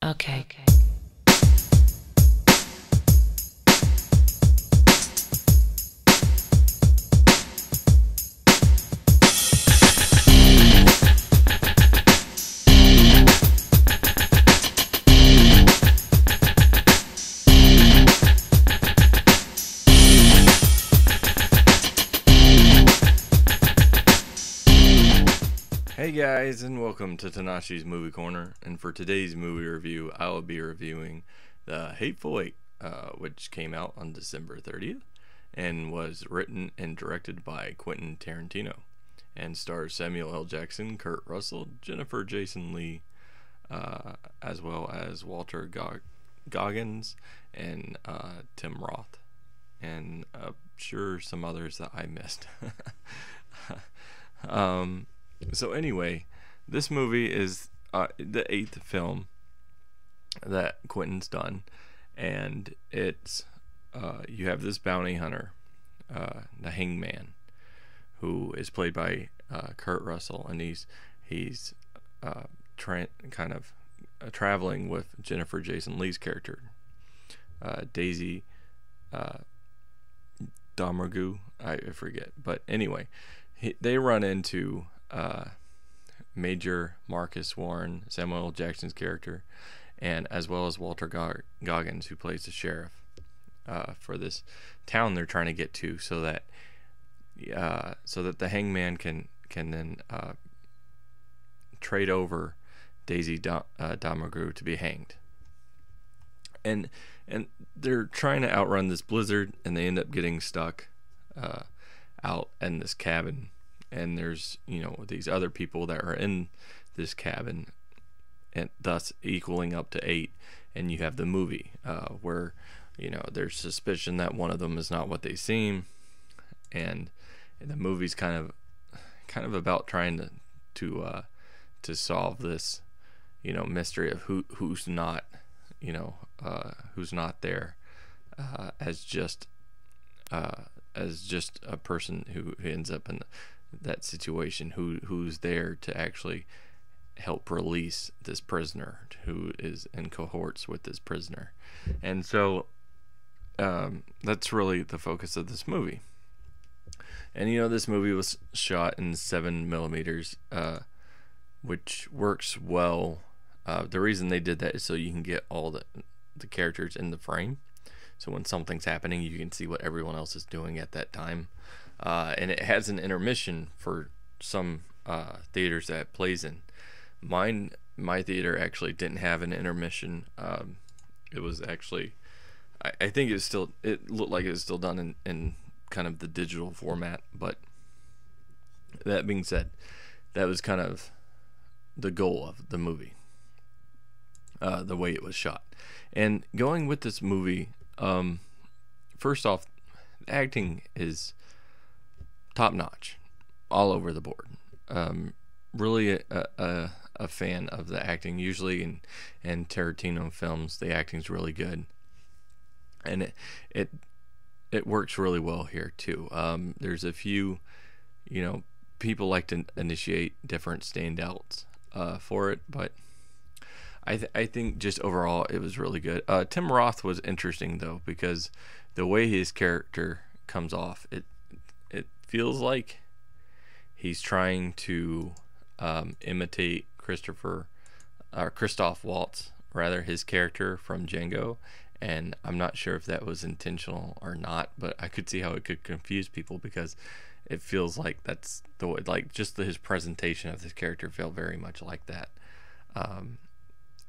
Okay. Hey guys, and welcome to Tnashi's Movie Corner. And for today's movie review, I will be reviewing The Hateful Eight, which came out on December 30th and was written and directed by Quentin Tarantino and stars Samuel L. Jackson, Kurt Russell, Jennifer Jason Leigh, as well as Walter Goggins and Tim Roth, and sure some others that I missed. So anyway, this movie is the 8th film that Quentin's done, and it's you have this bounty hunter, the Hangman, who is played by Kurt Russell, and he's traveling with Jennifer Jason Leigh's character, Daisy Domergue, I forget, but anyway, they run into Major Marcus Warren, Samuel L. Jackson's character, and as well as Walter Goggins, who plays the sheriff for this town they're trying to get to, so that the Hangman can then trade over Daisy Domergue to be hanged. And they're trying to outrun this blizzard, and they end up getting stuck out in this cabin. And there's, these other people that are in this cabin, and thus equaling up to 8. And you have the movie where, there's suspicion that one of them is not what they seem, and the movie's kind of about trying to solve this, mystery of who's not there as just a person who ends up in that situation, who's there to actually help release this prisoner who is in cohorts with this prisoner. And so that's really the focus of this movie. And this movie was shot in 7mm, which works well. The reason they did that is so you can get all the characters in the frame, so when something's happening you can see what everyone else is doing at that time. And it has an intermission for some theaters that it plays in. My theater actually didn't have an intermission. It was actually, I think it looked like it was still done in kind of the digital format. But that being said, that was kind of the goal of the movie, the way it was shot. And going with this movie, first off, acting is top notch all over the board. Really a fan of the acting. Usually in Tarantino films, the acting's really good, and it works really well here too. There's a few, people like to initiate different standouts for it, but I think just overall it was really good. Tim Roth was interesting though, because the way his character comes off, it feels like he's trying to imitate Christoph Waltz, rather, his character from Django, and I'm not sure if that was intentional or not, but I could see how it could confuse people, because it feels like that's the way, like, just his presentation of his character felt very much like that,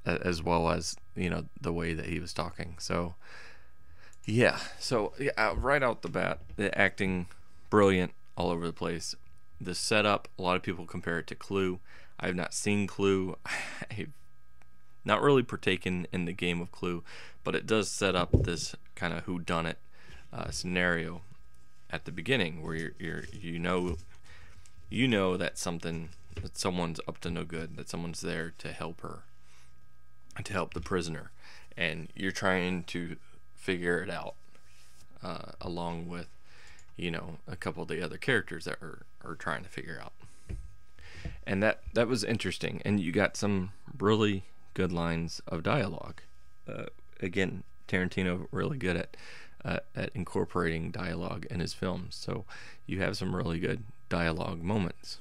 as well as the way that he was talking. So right out the bat, the acting brilliant all over the place. The setup, a lot of people compare it to Clue. I have not seen Clue. I've not really partaken in the game of Clue, but it does set up this kind of whodunit scenario at the beginning, where you know that someone's up to no good, that someone's there to help her, to help the prisoner, and you're trying to figure it out along with a couple of the other characters that are trying to figure out. And that was interesting, and you got some really good lines of dialogue. Again, Tarantino really good at incorporating dialogue in his films. So you have some really good dialogue moments,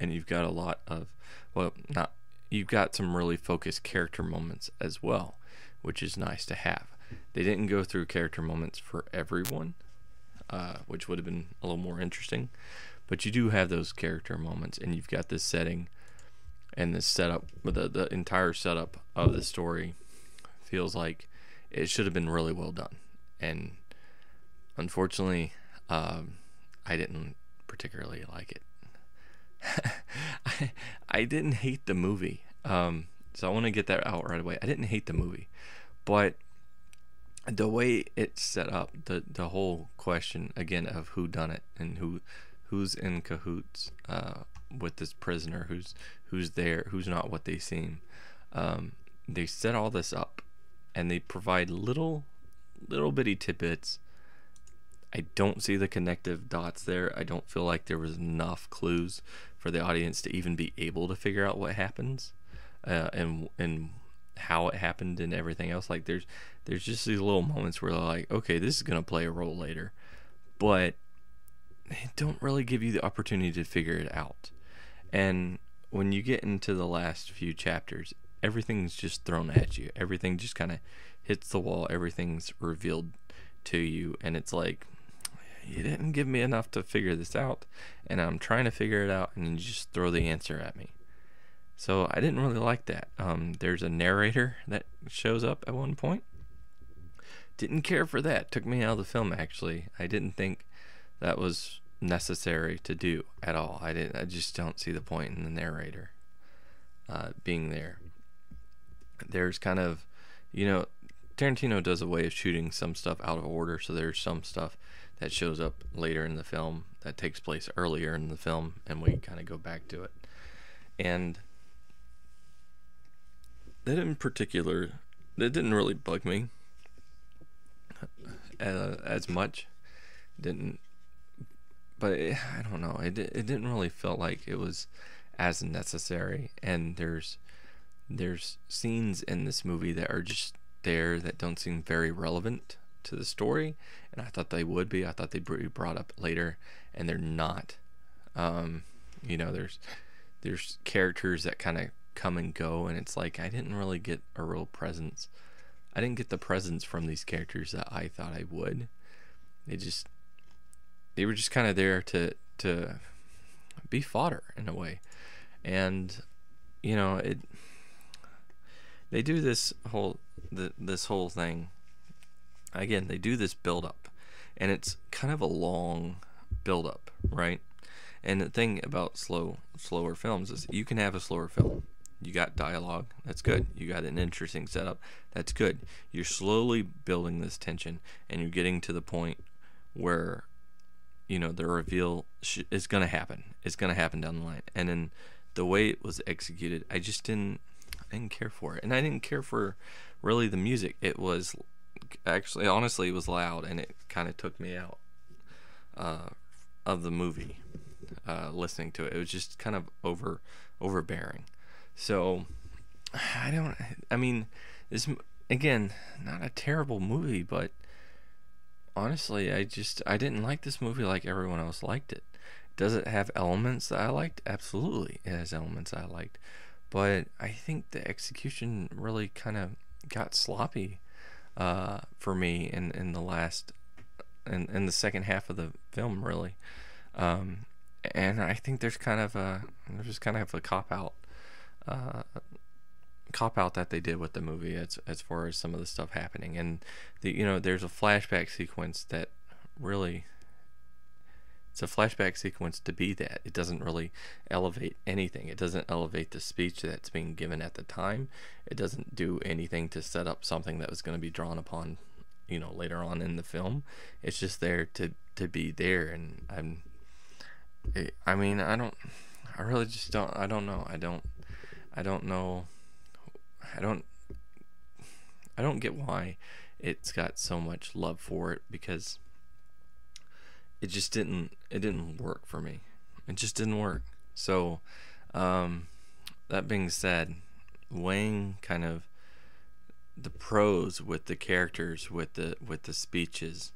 and you've got a lot of, well, not, you've got some really focused character moments as well, which is nice to have. They didn't go through character moments for everyone, which would have been a little more interesting, but you do have those character moments, and you've got this setting and this setup. The entire setup of the story feels like it should have been really well done, and unfortunately, I didn't particularly like it. I didn't hate the movie, so I want to get that out right away. I didn't hate the movie, but the way it's set up, the whole question again of who done it and who's in cahoots with this prisoner, who's there, who's not what they seem. They set all this up, and they provide little bitty tidbits. I don't see the connective dots there. I don't feel like there was enough clues for the audience to even be able to figure out what happens, and how it happened and everything else. Like there's just these little moments where they're like, okay, this is gonna play a role later, but they don't really give you the opportunity to figure it out. And when you get into the last few chapters, everything's just thrown at you. Everything just kind of hits the wall. Everything's revealed to you, and it's like, you didn't give me enough to figure this out, and I'm trying to figure it out, and you just throw the answer at me. So I didn't really like that. There's a narrator that shows up at one point. Didn't care for that. Took me out of the film, actually. I didn't think that was necessary to do at all. I just don't see the point in the narrator being there. There's kind of, Tarantino does a way of shooting some stuff out of order, so there's some stuff that shows up later in the film that takes place earlier in the film, and we kind of go back to it. And that in particular, that didn't really bug me as much. Didn't, but I don't know. It didn't really feel like it was as necessary. And there's scenes in this movie that are just there that don't seem very relevant to the story, and I thought they would be. I thought they'd be brought up later, and they're not. There's characters that kind of come and go, and it's like I didn't really get a real presence. I didn't get the presence from these characters that I thought I would. They were just kind of there to be fodder in a way. And they do this whole thing again. They do this build up, and it's kind of a long build up, right? And the thing about slower films is you can have a slower film. You got dialogue, that's good. You got an interesting setup, that's good. You're slowly building this tension, and you're getting to the point where the reveal is going to happen. It's going to happen down the line. And then the way it was executed, I didn't care for it. And I didn't care for really the music. It was actually, honestly, it was loud, and it kind of took me out of the movie listening to it. It was just kind of overbearing. So this, again, not a terrible movie, but honestly, I didn't like this movie like everyone else liked it. Does it have elements that I liked? Absolutely, it has elements I liked. But I think the execution really kind of got sloppy for me in the second half of the film, really. And I think there's kind of a cop out that they did with the movie as far as some of the stuff happening. And there's a flashback sequence that really, it's a flashback sequence to be that. It doesn't really elevate anything. It doesn't elevate the speech that's being given at the time. It doesn't do anything to set up something that was going to be drawn upon later on in the film. It's just there to be there. And I don't get why it's got so much love for it, because it didn't work for me. It just didn't work. So that being said, weighing kind of the prose with the characters, with the speeches,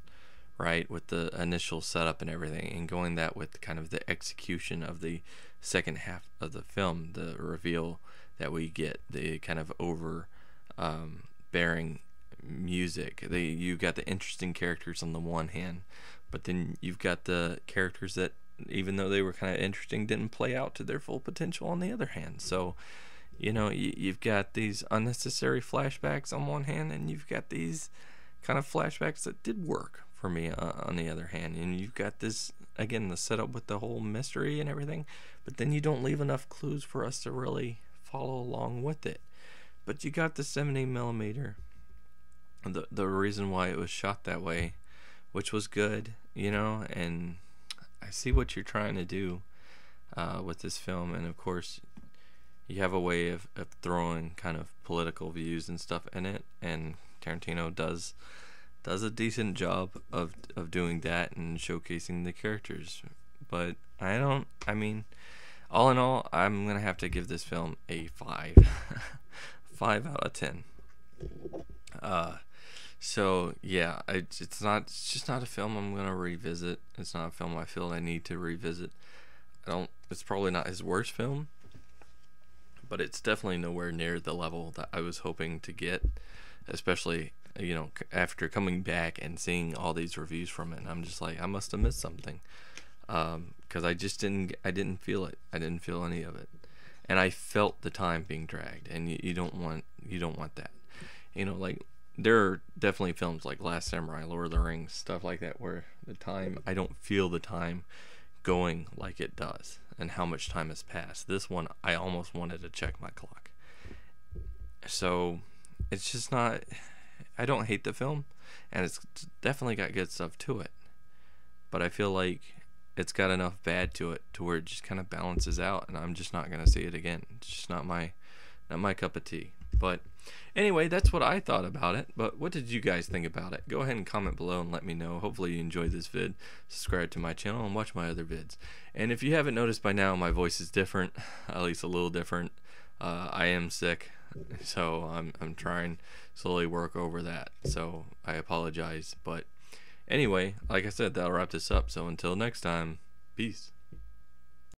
right, with the initial setup and everything, and going that with kind of the execution of the second half of the film, the reveal that we get, the kind of over bearing music. You got the interesting characters on the one hand, but then you've got the characters that, even though they were kind of interesting, didn't play out to their full potential on the other hand. So, you know, you've got these unnecessary flashbacks on one hand, and you've got these kind of flashbacks that did work for me on the other hand. And you've got this, again, the setup with the whole mystery and everything, but then you don't leave enough clues for us to really follow along with it. But you got the 70mm, the reason why it was shot that way, which was good, you know, and I see what you're trying to do with this film. And of course, you have a way of throwing kind of political views and stuff in it, and Tarantino does a decent job of doing that and showcasing the characters. But I mean, all in all, I'm gonna have to give this film a 5 5 out of 10. So yeah, it's just not a film I'm gonna revisit. It's not a film I feel I need to revisit. It's probably not his worst film, but it's definitely nowhere near the level that I was hoping to get, especially, you know, after coming back and seeing all these reviews from it. And I'm just like, I must have missed something, because I didn't feel it. I didn't feel any of it, and I felt the time being dragged, and you don't want that. You know, like, there are definitely films like Last Samurai, Lord of the Rings, stuff like that, where the time, I don't feel the time going like it does, and how much time has passed. This one, I almost wanted to check my clock. So it's just not, I don't hate the film, and it's definitely got good stuff to it, but I feel like it's got enough bad to it to where it just kind of balances out, and I'm just not gonna see it again. It's just not my cup of tea. But anyway, that's what I thought about it. But what did you guys think about it? Go ahead and comment below and let me know. Hopefully you enjoyed this vid. Subscribe to my channel and watch my other vids. And if you haven't noticed by now, my voice is different, at least a little different. I am sick, so I'm trying to slowly work over that. So I apologize. But anyway, like I said, that'll wrap this up. So until next time, peace.